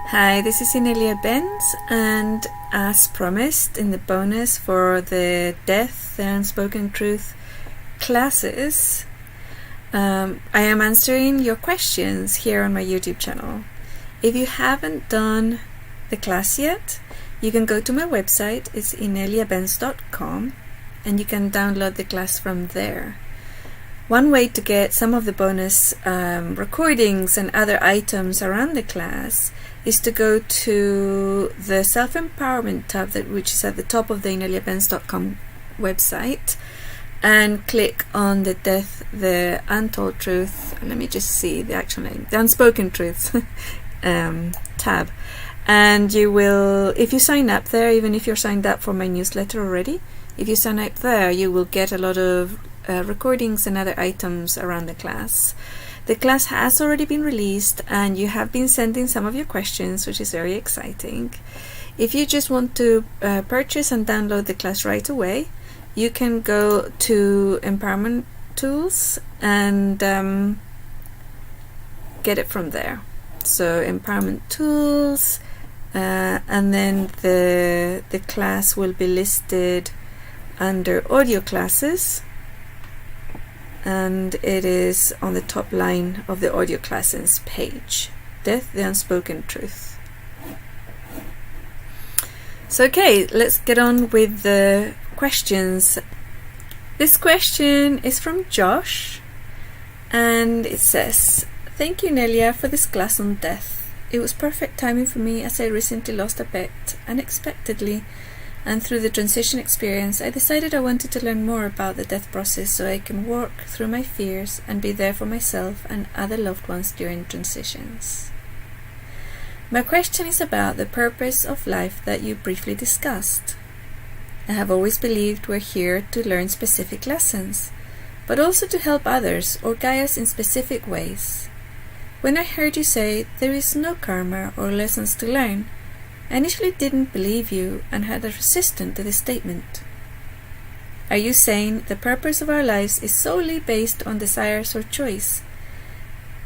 Hi, this is Inelia Benz, and as promised in the bonus for the Death, the Unspoken Truth classes, I am answering your questions here on my YouTube channel. If you haven't done the class yet, you can go to my website, it's ineliabenz.com, and you can download the class from there. One way to get some of the bonus recordings and other items around the class is to go to the self-empowerment tab, which is at the top of the ineliabenz.com website, and click on the Death, the Untold Truth, let me just see the actual name, the Unspoken Truth tab. And you will, if you sign up there, even if you're signed up for my newsletter already, if you sign up there, you will get a lot of recordings and other items around the class. The class has already been released, and you have been sending some of your questions, which is very exciting. If you just want to purchase and download the class right away, you can go to Empowerment Tools and get it from there. So Empowerment Tools, and then the class will be listed under Audio Classes, and it is on the top line of the audio classes page, Death, the Unspoken Truth. So okay, let's get on with the questions. This question is from Josh, and it says, "Thank you, Inelia, for this class on death. It was perfect timing for me as I recently lost a pet unexpectedly, and through the transition experience, I decided I wanted to learn more about the death process so I can work through my fears and be there for myself and other loved ones during transitions. My question is about the purpose of life that you briefly discussed. I have always believed we're here to learn specific lessons, but also to help others or guide us in specific ways. When I heard you say there is no karma or lessons to learn, I initially didn't believe you and had a resistance to this statement. Are you saying the purpose of our lives is solely based on desires or choice?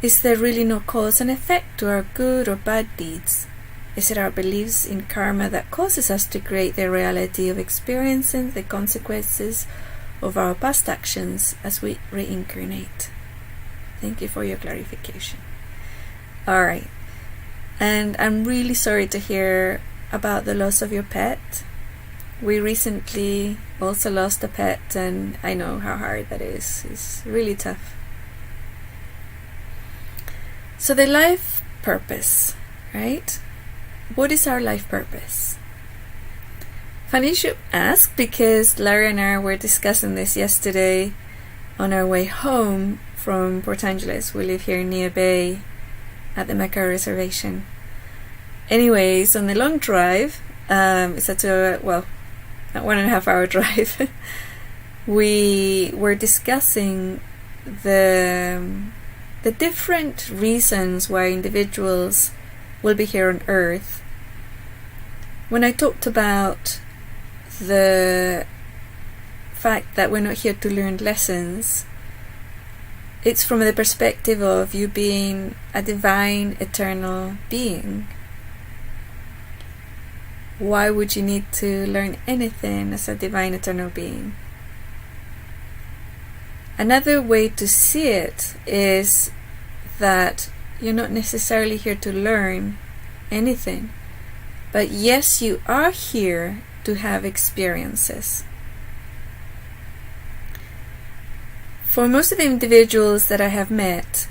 Is there really no cause and effect to our good or bad deeds? Is it our beliefs in karma that causes us to create the reality of experiencing the consequences of our past actions as we reincarnate? Thank you for your clarification." Alright. And I'm really sorry to hear about the loss of your pet. We recently also lost a pet, and I know how hard that is. It's really tough. So the life purpose, right? What is our life purpose? Funny you should ask, because Larry and I were discussing this yesterday on our way home from Port Angeles. We live here nearby at the Mecca reservation. Anyways, on the long drive, it's a 1.5 hour drive, we were discussing the different reasons why individuals will be here on Earth. When I talked about the fact that we're not here to learn lessons, it's from the perspective of you being a divine, eternal being. Why would you need to learn anything as a divine, eternal being? Another way to see it is that you're not necessarily here to learn anything, but yes, you are here to have experiences. For most of the individuals that I have met,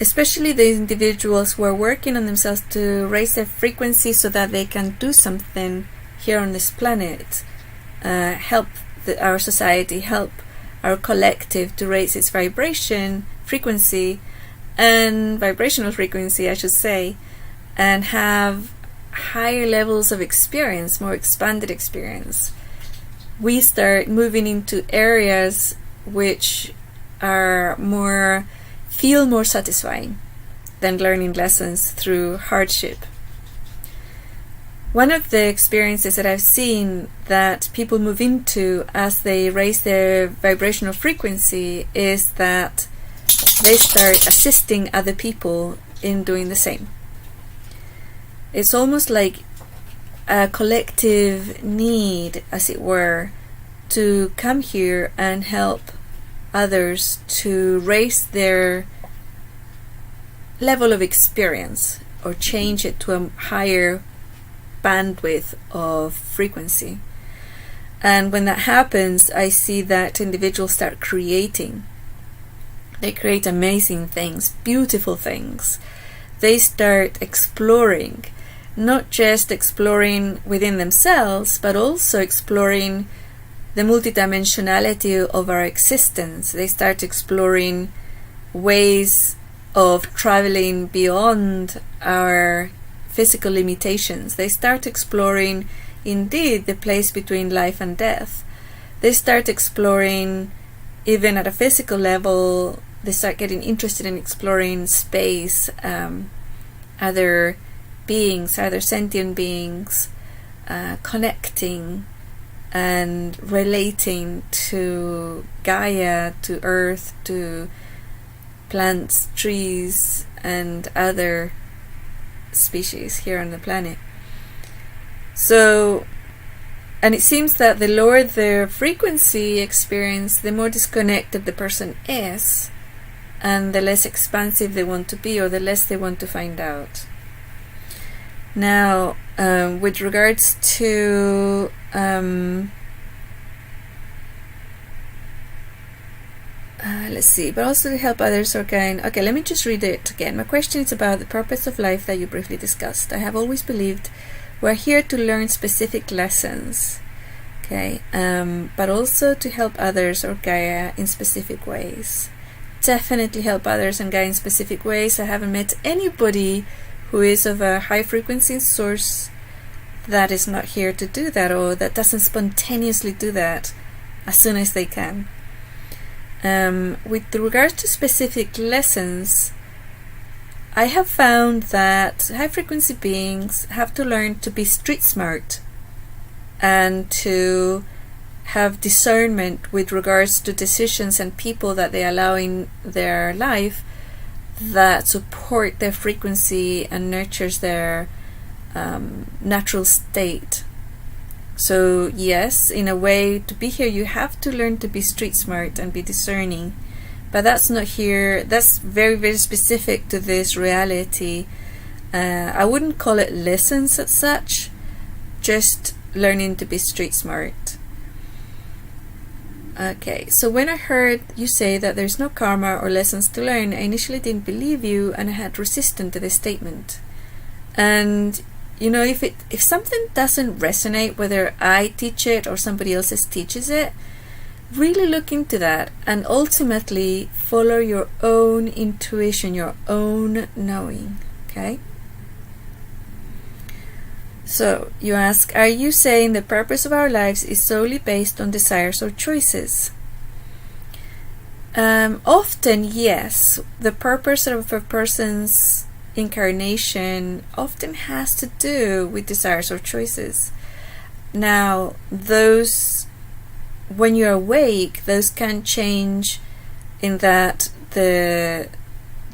especially the individuals who are working on themselves to raise their frequency so that they can do something here on this planet, help our society, help our collective to raise its frequency, and vibrational frequency, I should say, and have higher levels of experience, more expanded experience. We start moving into areas which are feel more satisfying than learning lessons through hardship. One of the experiences that I've seen that people move into as they raise their vibrational frequency is that they start assisting other people in doing the same. it's almost like a collective need, as it were, to come here and help others to raise their level of experience or change it to a higher bandwidth of frequency. And when that happens, I see that individuals start creating. They create amazing things, beautiful things. They start exploring, not just exploring within themselves, but also exploring the multidimensionality of our existence. They start exploring ways of traveling beyond our physical limitations. They start exploring, indeed, the place between life and death. They start exploring, even at a physical level, they start getting interested in exploring space, other beings, other sentient beings, connecting and relating to Gaia, to Earth, to plants, trees, and other species here on the planet. So, and it seems that the lower their frequency experience, the more disconnected the person is, and the less expansive they want to be, or the less they want to find out. Now, with regards to let's see, but also to help others or gain. Okay, let me just read it again. My question is about the purpose of life that you briefly discussed. I have always believed we're here to learn specific lessons, okay, but also to help others or Gaia in specific ways. Definitely help others and Gaia in specific ways. I haven't met anybody who is of a high frequency source that is not here to do that, or that doesn't spontaneously do that as soon as they can. With regards to specific lessons, I have found that high frequency beings have to learn to be street smart and to have discernment with regards to decisions and people that they allow in their life that support their frequency and nurtures their natural state. So yes, in a way, to be here you have to learn to be street smart and be discerning, but that's not here. That's very, very specific to this reality. I wouldn't call it lessons as such, just learning to be street smart. Okay, so when I heard you say that there's no karma or lessons to learn, I initially didn't believe you, and I had resistance to this statement. And you know, if something doesn't resonate, whether I teach it or somebody else teaches it, really look into that and ultimately follow your own intuition, your own knowing. Okay? So you ask, are you saying the purpose of our lives is solely based on desires or choices? Often, yes. The purpose of a person's incarnation often has to do with desires or choices. Now, those, when you're awake, those can change in that the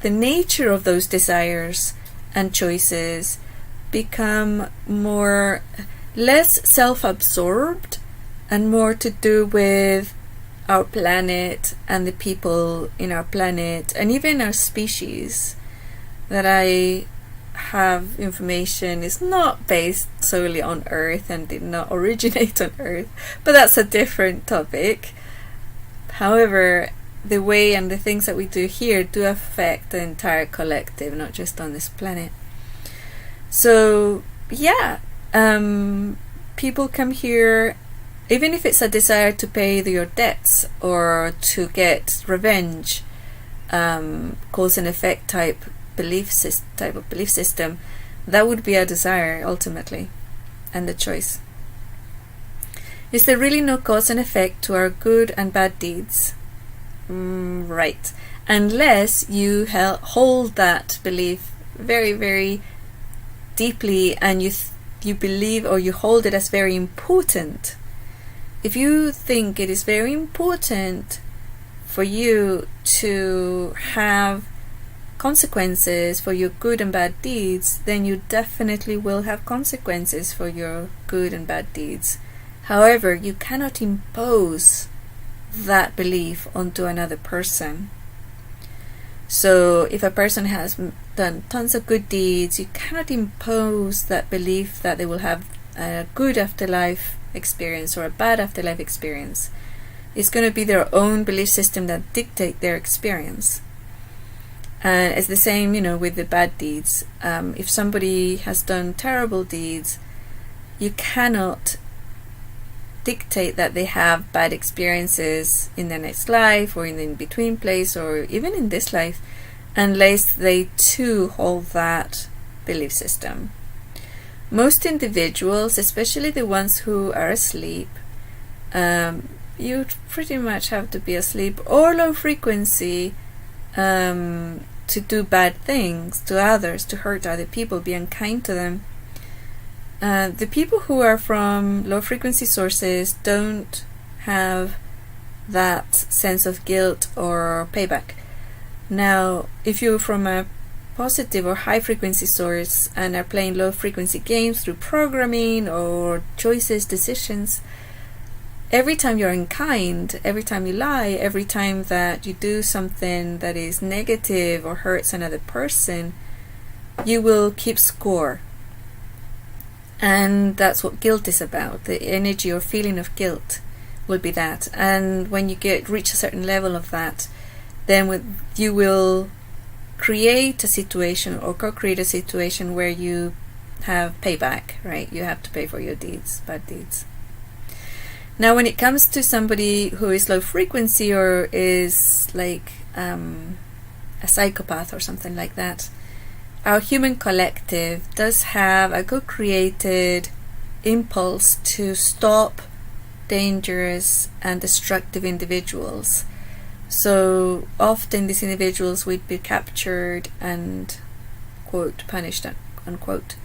nature of those desires and choices become less self-absorbed and more to do with our planet and the people in our planet and even our species. That I have information is not based solely on Earth and did not originate on Earth, but that's a different topic. However, the way and the things that we do here do affect the entire collective, not just on this planet. So yeah, people come here, even if it's a desire to pay your debts or to get revenge, cause and effect type of belief system, that would be a desire ultimately, and the choice. Is there really no cause and effect to our good and bad deeds? Right, unless you hold that belief very, very deeply, and you believe or you hold it as very important. If you think it is very important for you to have consequences for your good and bad deeds, then you definitely will have consequences for your good and bad deeds. However, you cannot impose that belief onto another person. So if a person has done tons of good deeds, you cannot impose that belief that they will have a good afterlife experience or a bad afterlife experience. It's going to be their own belief system that dictate their experience. And it's the same, with the bad deeds. If somebody has done terrible deeds, you cannot dictate that they have bad experiences in their next life or in the in-between place or even in this life, unless they too hold that belief system. Most individuals, especially the ones who are asleep, you pretty much have to be asleep or low frequency to do bad things to others, to hurt other people, be unkind to them. The people who are from low frequency sources don't have that sense of guilt or payback. Now, if you're from a positive or high frequency source and are playing low frequency games through programming or choices, decisions, every time you're unkind, every time you lie, every time that you do something that is negative or hurts another person, you will keep score. And that's what guilt is about. The energy or feeling of guilt will be that. And when you reach a certain level of that, then you will create a situation or co-create a situation where you have payback, right? You have to pay for your deeds, bad deeds. Now, when it comes to somebody who is low frequency or is like a psychopath or something like that, our human collective does have a co-created impulse to stop dangerous and destructive individuals. So often these individuals would be captured and, quote, punished, unquote.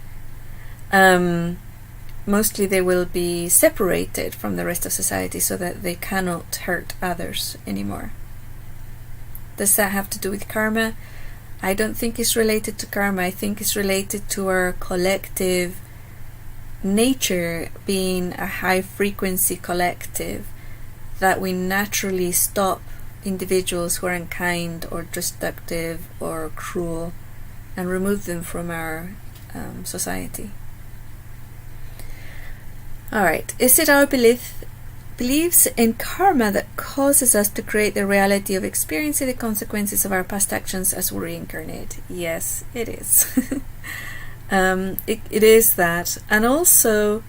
Mostly they will be separated from the rest of society so that they cannot hurt others anymore. Does that have to do with karma? I don't think it's related to karma. I think it's related to our collective nature being a high frequency collective, that we naturally stop individuals who are unkind or destructive or cruel and remove them from our society. Alright, is it our beliefs in karma that causes us to create the reality of experiencing the consequences of our past actions as we reincarnate? Yes, it is. It is that. And also,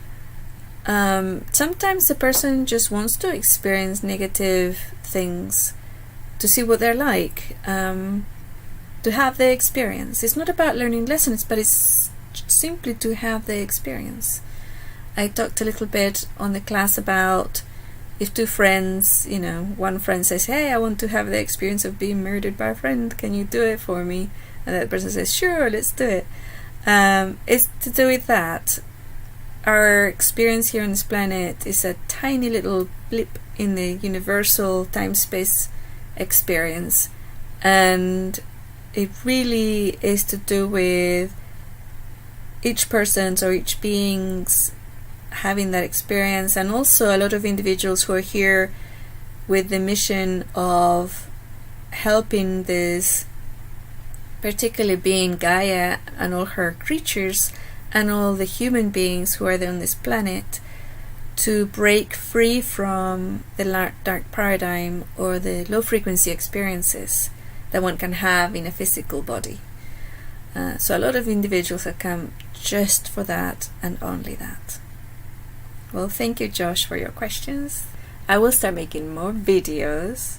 sometimes the person just wants to experience negative things to see what they're like, to have the experience. It's not about learning lessons, but it's simply to have the experience. I talked a little bit on the class about if two friends, one friend says, hey, I want to have the experience of being murdered by a friend, can you do it for me? And that person says, sure, let's do it. It's to do with that. Our experience here on this planet is a tiny little blip in the universal time-space experience, and it really is to do with each person's or each being's having that experience, and also a lot of individuals who are here with the mission of helping this particular being Gaia and all her creatures and all the human beings who are there on this planet to break free from the dark paradigm or the low frequency experiences that one can have in a physical body. So a lot of individuals have come just for that and only that. Well, thank you, Josh, for your questions. I will start making more videos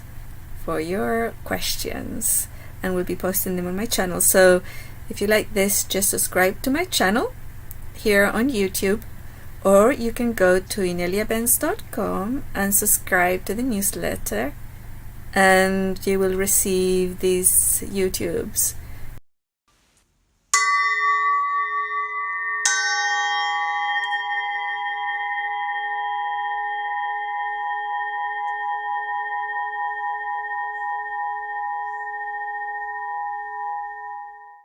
for your questions and will be posting them on my channel. So if you like this, just subscribe to my channel here on YouTube, or you can go to ineliabenz.com and subscribe to the newsletter, and you will receive these YouTubes